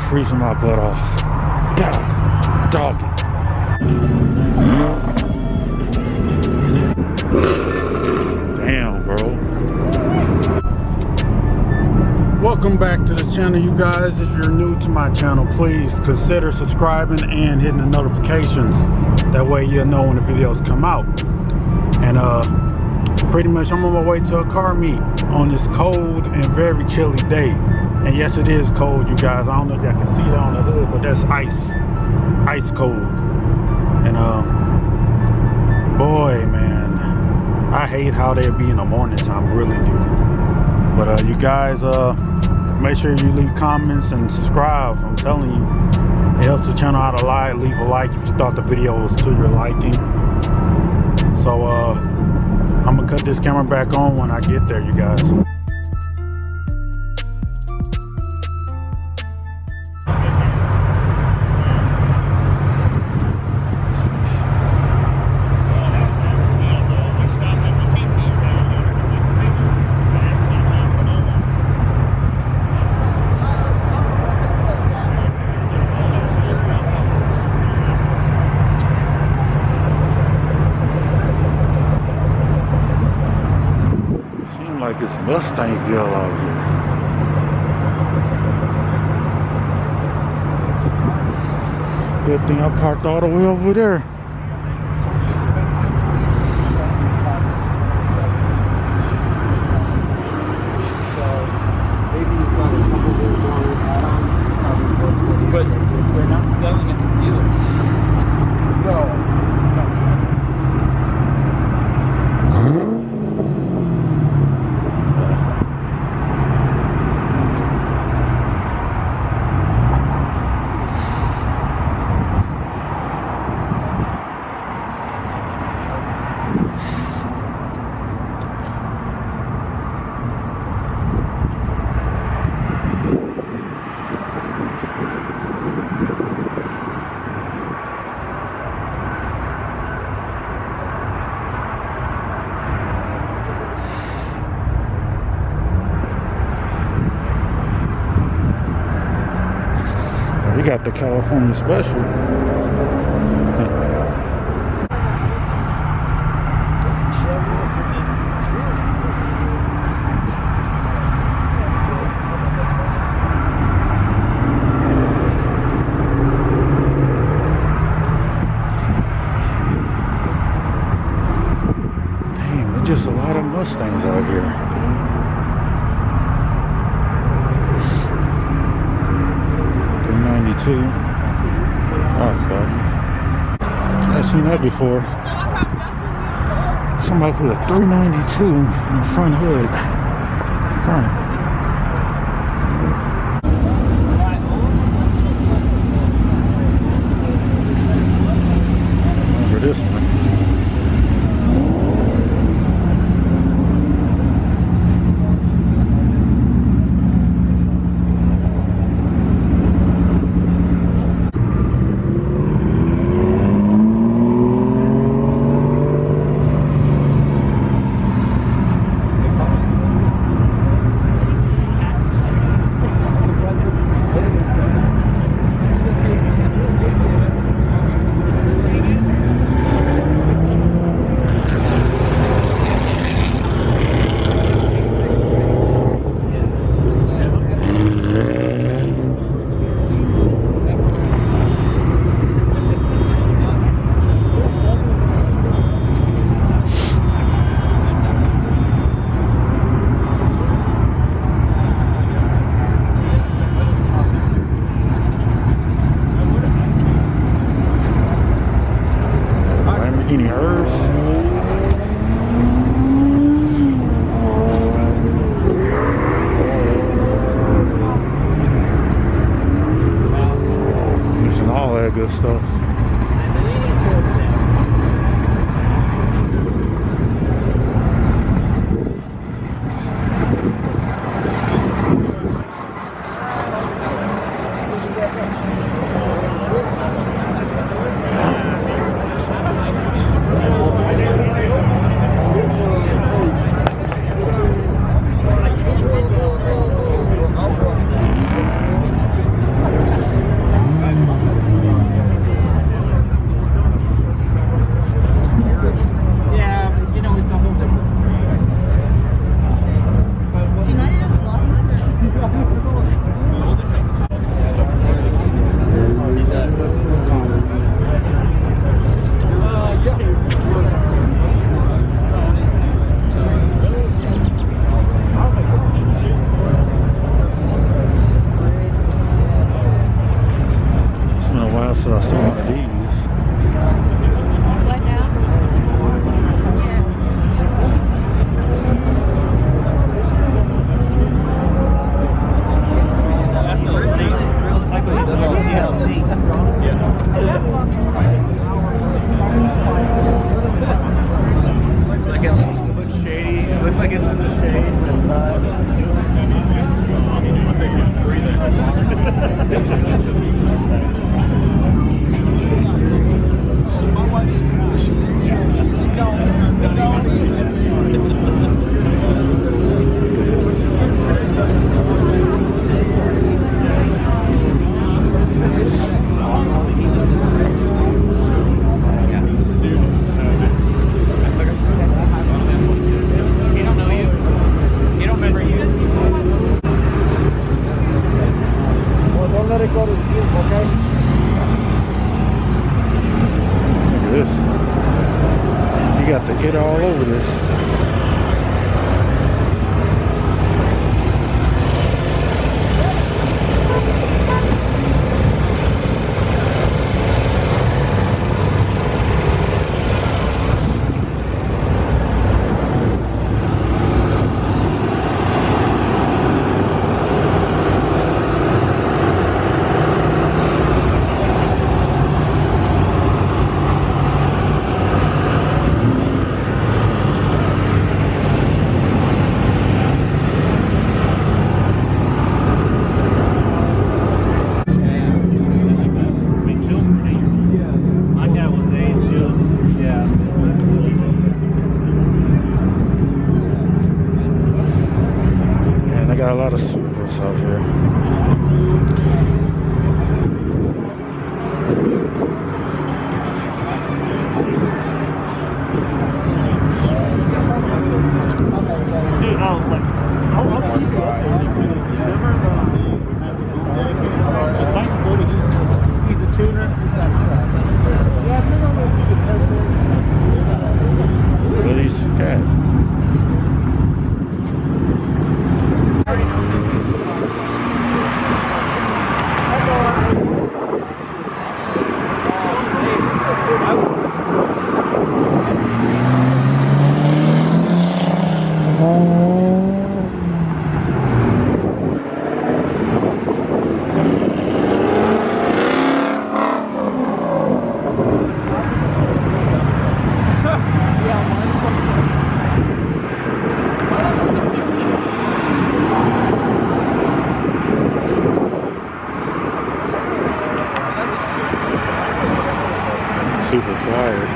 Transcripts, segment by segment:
freezing my butt off. God, dog it. Damn, bro. Welcome back to the channel, you guys. If you're new to my channel, please consider subscribing and hitting the notifications. That way you'll know when the videos come out. And pretty much I'm on my way to a car meet on this cold and very chilly day. And yes, it is cold, you guys. I don't know if y'all can see that on the hood, but that's ice cold. And boy, man, I hate how they be in the morning time, really do. But you guys, make sure you leave comments and subscribe. I'm telling you, it helps the channel out a lot. Leave a like if you thought the video was to your liking. So I'm gonna cut this camera back on when I get there, you guys. Like it's Mustangville out here. Good thing I parked all the way over there. But we're not going at the dealer. No. We got the California special. Damn, there's just a lot of Mustangs out here. I've seen that before. Somebody put a 392 in the front hood. Front. Remember this one. Lamborghini Urus. And all that good stuff. Supras out here. Dude, I'll keep you up there. I'd like to go to he's a tuner. Yeah, I don't know if you can Release cat. Super tired.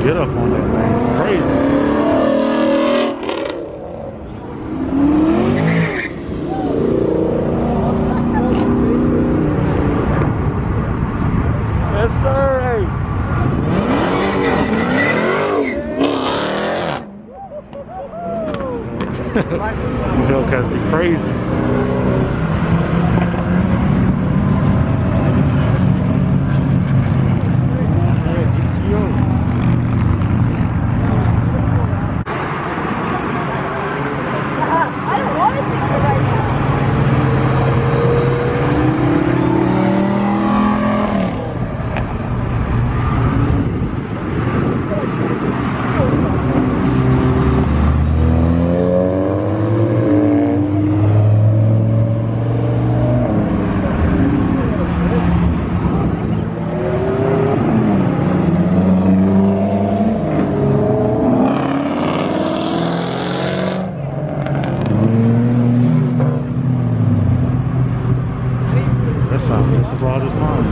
Get up on that thing. It's crazy. Yes, sir. Hellcats be crazy. Yeah, GTO. That sounds just as loud as mine.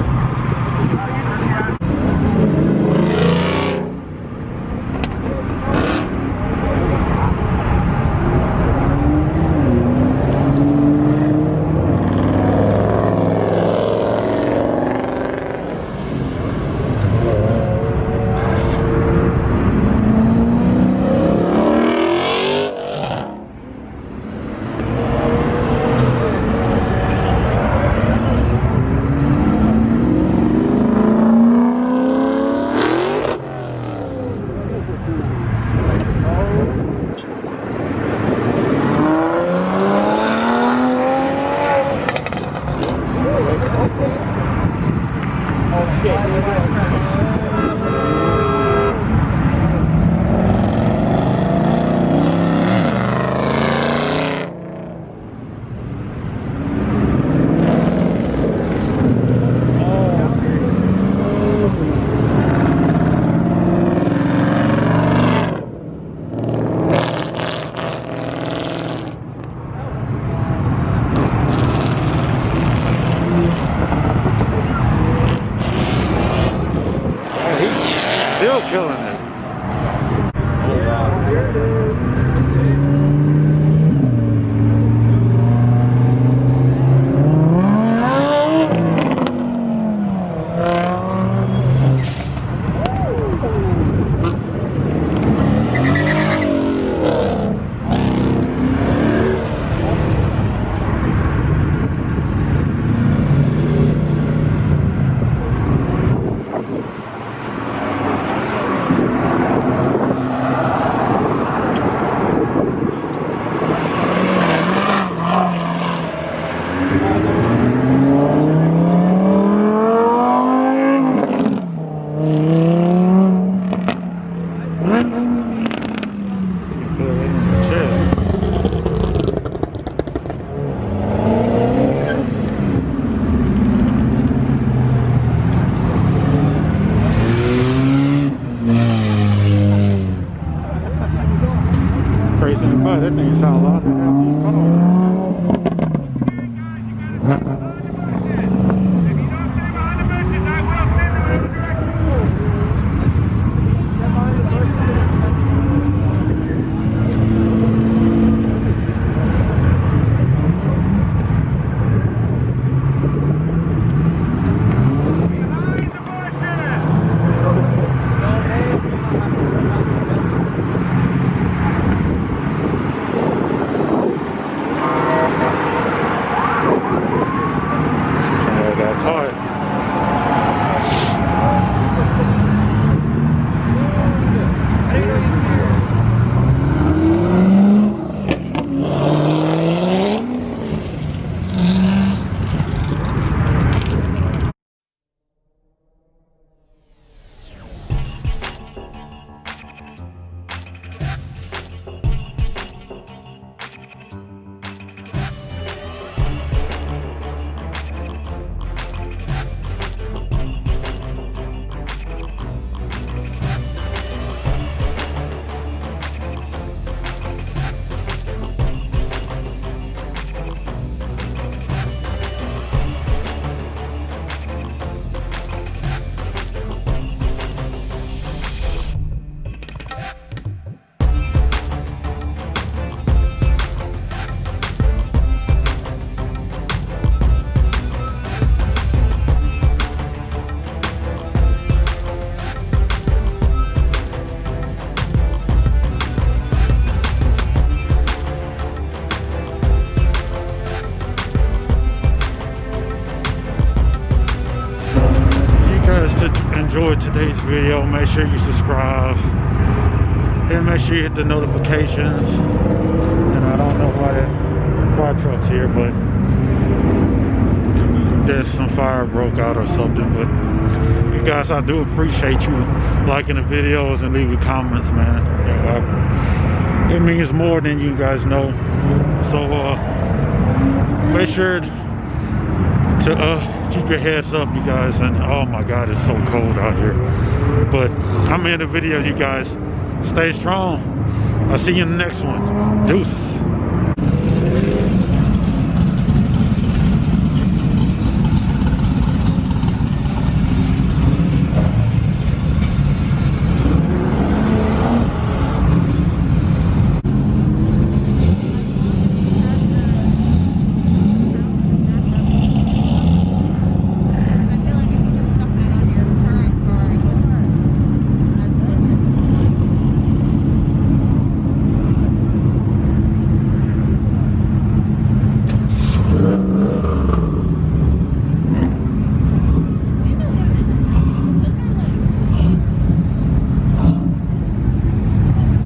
Still killing it. God, that thing sound louder than half these cars. Somebody got caught. Enjoyed today's video, make sure you subscribe and make sure you hit the notifications. And I don't know why that fire truck's here, but there's some fire broke out or something. But you guys, I do appreciate you liking the videos and leaving comments, man. It means more than you guys know. So make sure to keep your heads up, you guys. And oh my God, it's so cold out here. But I'm in the video, you guys. Stay strong. I'll see you in the next one. Deuces.